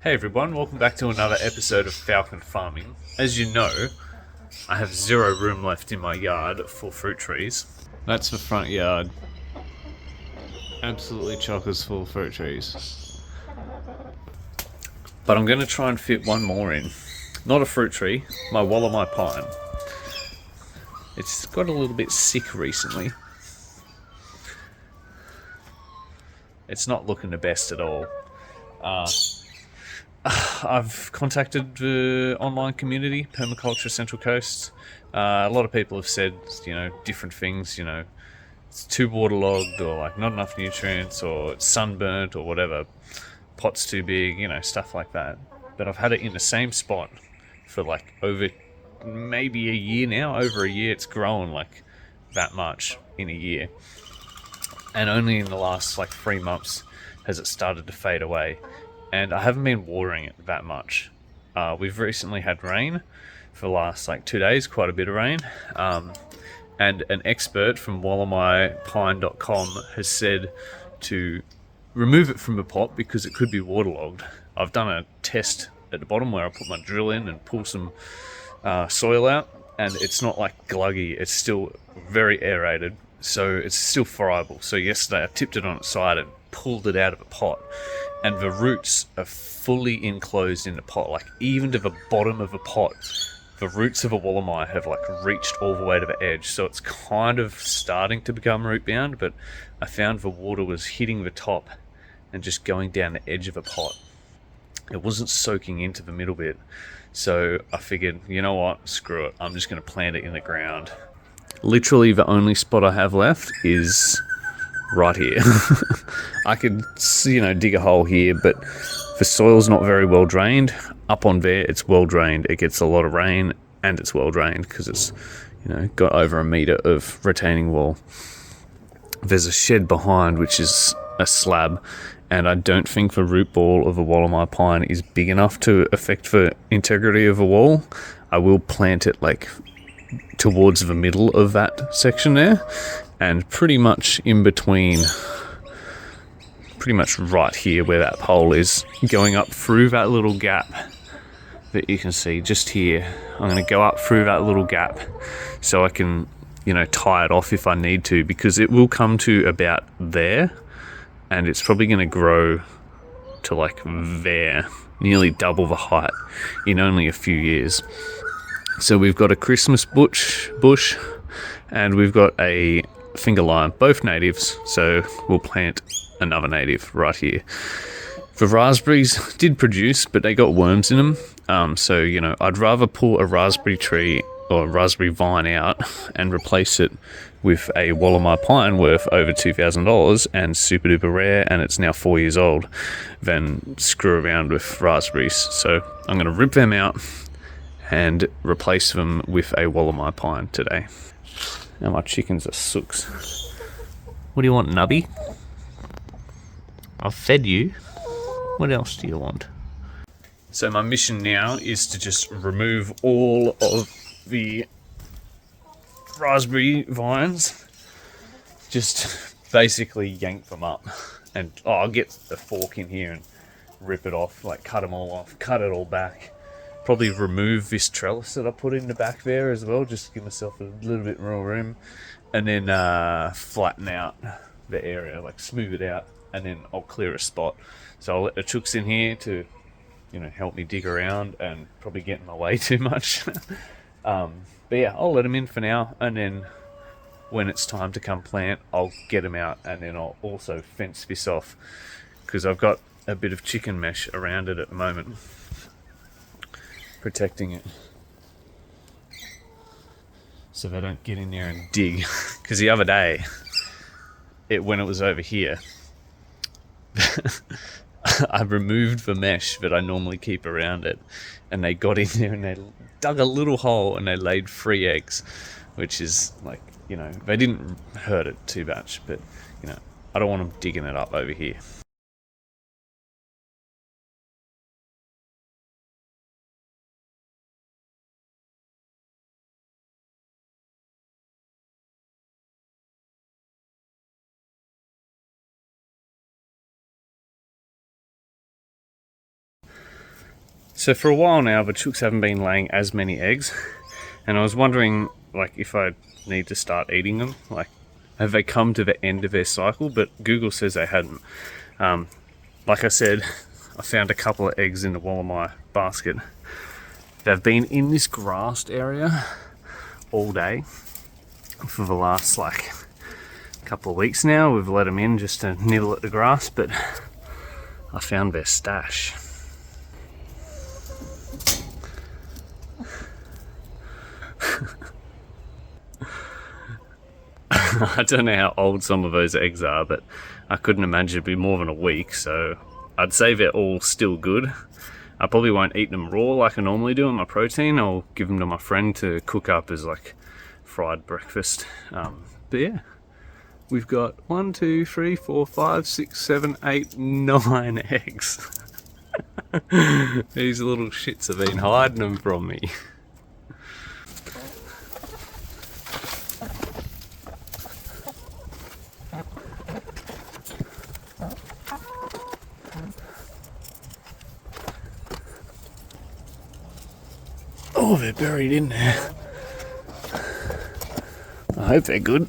Hey everyone, welcome back to another episode of Falcon Farming. As you know, I have zero room left in my yard for fruit trees. That's the front yard. Absolutely chockers full of fruit trees. But I'm going to try and fit one more in. Not a fruit tree, my wollemi pine. It's got a little bit sick recently. It's not looking the best at all. I've contacted the online community, Permaculture Central Coast. A lot of people have said, different things, it's too waterlogged or like not enough nutrients or it's sunburnt or whatever. Pot's too big, stuff like that. But I've had it in the same spot for like over maybe a year now. Over a year, it's grown like that much in a year. And only in the last like 3 months has it started to fade away. And I haven't been watering it that much. We've recently had rain for the last like 2 days, quite a bit of rain. And an expert from wollemipine.com has said to remove it from the pot because it could be waterlogged. I've done a test at the bottom where I put my drill in and pull some soil out, and it's not like gluggy, it's still very aerated, so it's still friable. So yesterday I tipped it on its side and pulled it out of a pot, and the roots are fully enclosed in the pot, like even to the bottom of the pot. The roots of a wollemi have like reached all the way to the edge, so it's kind of starting to become root bound, but I found the water was hitting the top and just going down the edge of a pot. It wasn't soaking into the middle bit, so I figured, you know what, screw it, I'm just going to plant it in the ground. Literally the only spot I have left is right here. I could, dig a hole here, but the soil's not very well drained. Up on there, it's well drained. It gets a lot of rain, and it's well drained because it's, got over a metre of retaining wall. There's a shed behind, which is a slab, and I don't think the root ball of a wollemi pine is big enough to affect the integrity of a wall. I will plant it like towards the middle of that section there, and pretty much in between, pretty much right here where that pole is, going up through that little gap that you can see just here. I'm going to go up through that little gap so I can, tie it off if I need to, because it will come to about there, and it's probably going to grow to like there, nearly double the height in only a few years. So we've got a Christmas bush, and we've got a finger lime, both natives, so we'll plant another native right here. The raspberries did produce, but they got worms in them, so I'd rather pull a raspberry tree or a raspberry vine out and replace it with a wollemi pine worth over $2,000 and super duper rare, and it's now 4 years old, than screw around with raspberries. So I'm going to rip them out and replace them with a wollemi pine today. Now my chickens are sooks. What do you want, Nubby? I've fed you. What else do you want? So my mission now is to just remove all of the raspberry vines. Just basically yank them up. And I'll get the fork in here and rip it off, like cut them all off, cut it all back. Probably remove this trellis that I put in the back there as well, just to give myself a little bit more room. And then flatten out the area, like smooth it out, and then I'll clear a spot. So I'll let the chooks in here to, help me dig around and probably get in my way too much. But yeah, I'll let them in for now, and then when it's time to come plant, I'll get them out, and then I'll also fence this off, because I've got a bit of chicken mesh around it at the moment, protecting it so they don't get in there and dig. Because the other day, when it was over here, I removed the mesh that I normally keep around it, and they got in there and they dug a little hole and they laid 3 eggs, which is like, they didn't hurt it too much, but I don't want them digging it up over here. So for a while now, the chooks haven't been laying as many eggs, and I was wondering, like, if I need to start eating them. Like, have they come to the end of their cycle? But Google says they hadn't. Like I said, I found a couple of eggs in the wollemi basket. They've been in this grassed area all day for the last like couple of weeks now. We've let them in just to nibble at the grass, but I found their stash. I don't know how old some of those eggs are, but I couldn't imagine it'd be more than a week, so I'd say they're all still good. I probably won't eat them raw like I normally do on my protein. I'll give them to my friend to cook up as like fried breakfast. But yeah, we've got 1, 2, 3, 4, 5, 6, 7, 8, 9 eggs. These little shits have been hiding them from me. Oh, they're buried in there. I hope they're good.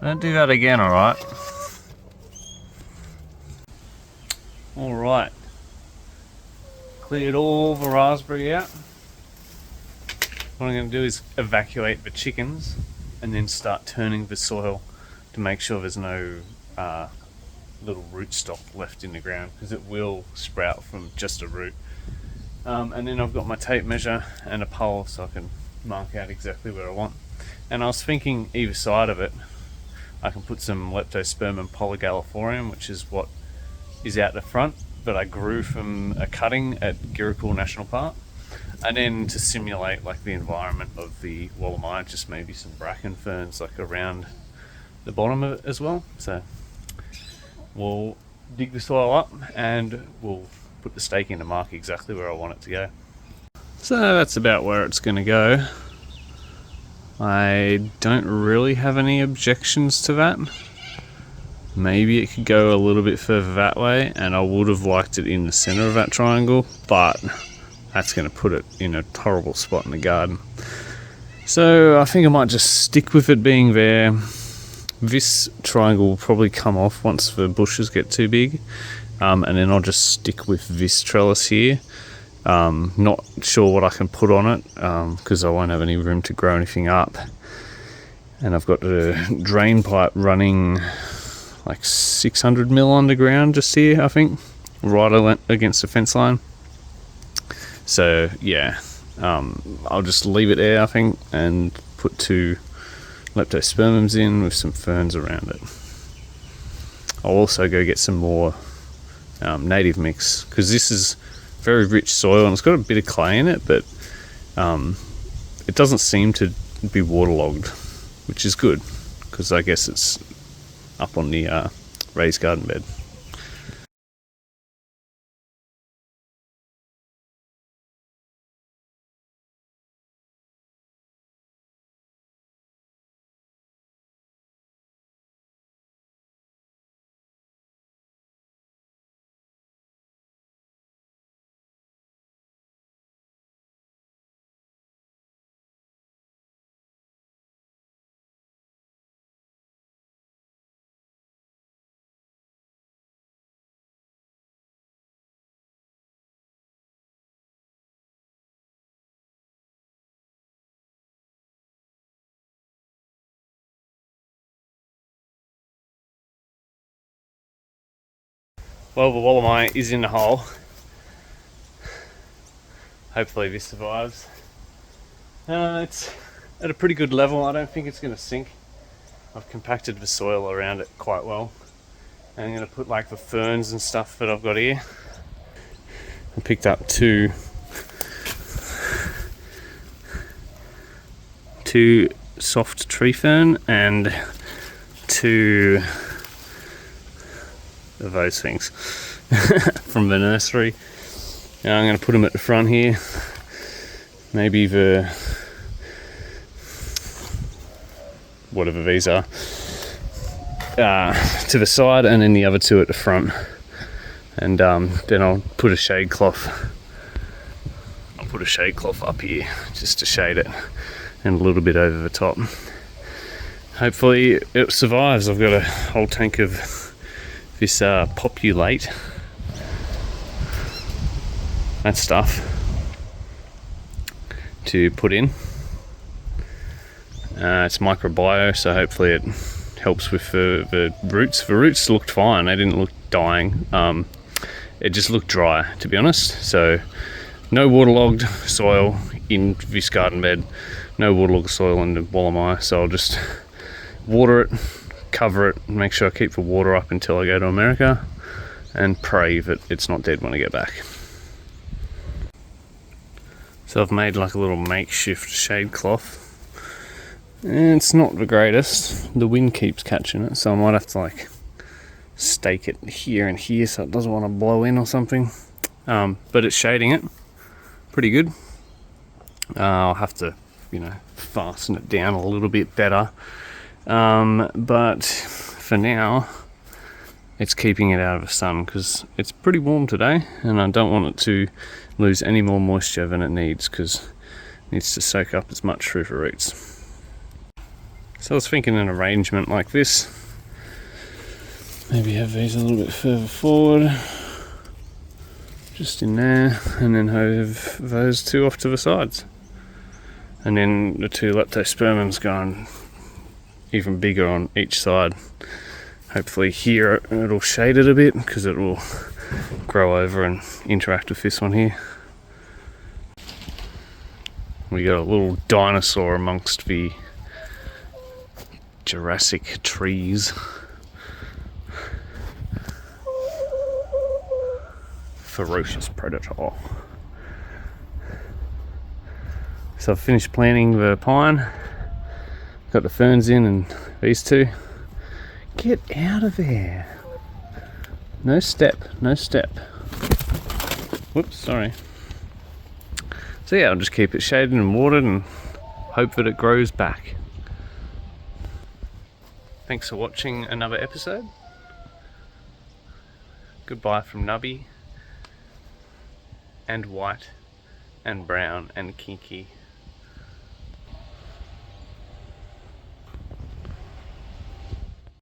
Don't do that again, alright? Alright. Cleared all the raspberry out. What I'm going to do is evacuate the chickens and then start turning the soil to make sure there's no little rootstock left in the ground, because it will sprout from just a root. And then I've got my tape measure and a pole so I can mark out exactly where I want. And I was thinking either side of it I can put some leptospermum polygalliflorium, which is what is out the front that I grew from a cutting at Giracool National Park. And then to simulate like the environment of the wollemi, just maybe some bracken ferns like around the bottom of it as well. So we'll dig the soil up and we'll put the stake in to mark exactly where I want it to go. So that's about where it's going to go. I don't really have any objections to that. Maybe it could go a little bit further that way, and I would have liked it in the center of that triangle, but that's going to put it in a horrible spot in the garden. So I think I might just stick with it being there. This triangle will probably come off once the bushes get too big, and then I'll just stick with this trellis here. Not sure what I can put on it, because I won't have any room to grow anything up. And I've got the drain pipe running like 600 mil underground just here, I think, right against the fence line. So yeah, I'll just leave it there, I think, and put 2 leptospermums in with some ferns around it. I'll also go get some more native mix, because this is very rich soil and it's got a bit of clay in it, but it doesn't seem to be waterlogged, which is good, because I guess it's up on the raised garden bed. Well, the wollemi is in the hole. Hopefully this survives. It's at a pretty good level. I don't think it's going to sink. I've compacted the soil around it quite well. And I'm going to put like the ferns and stuff that I've got here. I picked up two soft tree fern and 2 of those things from the nursery. Now I'm going to put them at the front here. Maybe the whatever these are, to the side, and then the other two at the front. And then I'll put a shade cloth. I'll put a shade cloth up here just to shade it, and a little bit over the top. Hopefully it survives. I've got a whole tank of this populate, that stuff, to put in. It's microbiome, so hopefully it helps with the roots. The roots looked fine, they didn't look dying. It just looked dry, to be honest. So no waterlogged soil in this garden bed, no waterlogged soil in the wollemi, so I'll just water it, cover it, make sure I keep the water up until I go to America, and pray that it's not dead when I get back. So I've made like a little makeshift shade cloth, and it's not the greatest. The wind keeps catching it, so I might have to like stake it here and here so it doesn't want to blow in or something. But it's shading it pretty good. I'll have to, fasten it down a little bit better. But for now, it's keeping it out of the sun because it's pretty warm today, and I don't want it to lose any more moisture than it needs, because it needs to soak up as much through the roots. So I was thinking an arrangement like this. Maybe have these a little bit further forward, just in there, and then have those two off to the sides. And then the two leptospermums going even bigger on each side. Hopefully here it'll shade it a bit, because it will grow over and interact with this one here. We got a little dinosaur amongst the Jurassic trees. Ferocious predator. So I've finished planting the pine, got the ferns in, and these two. Get out of there. No step, no step. Whoops, sorry. So yeah, I'll just keep it shaded and watered and hope that it grows back. Thanks for watching another episode. Goodbye from Nubby and White and Brown and Kinky.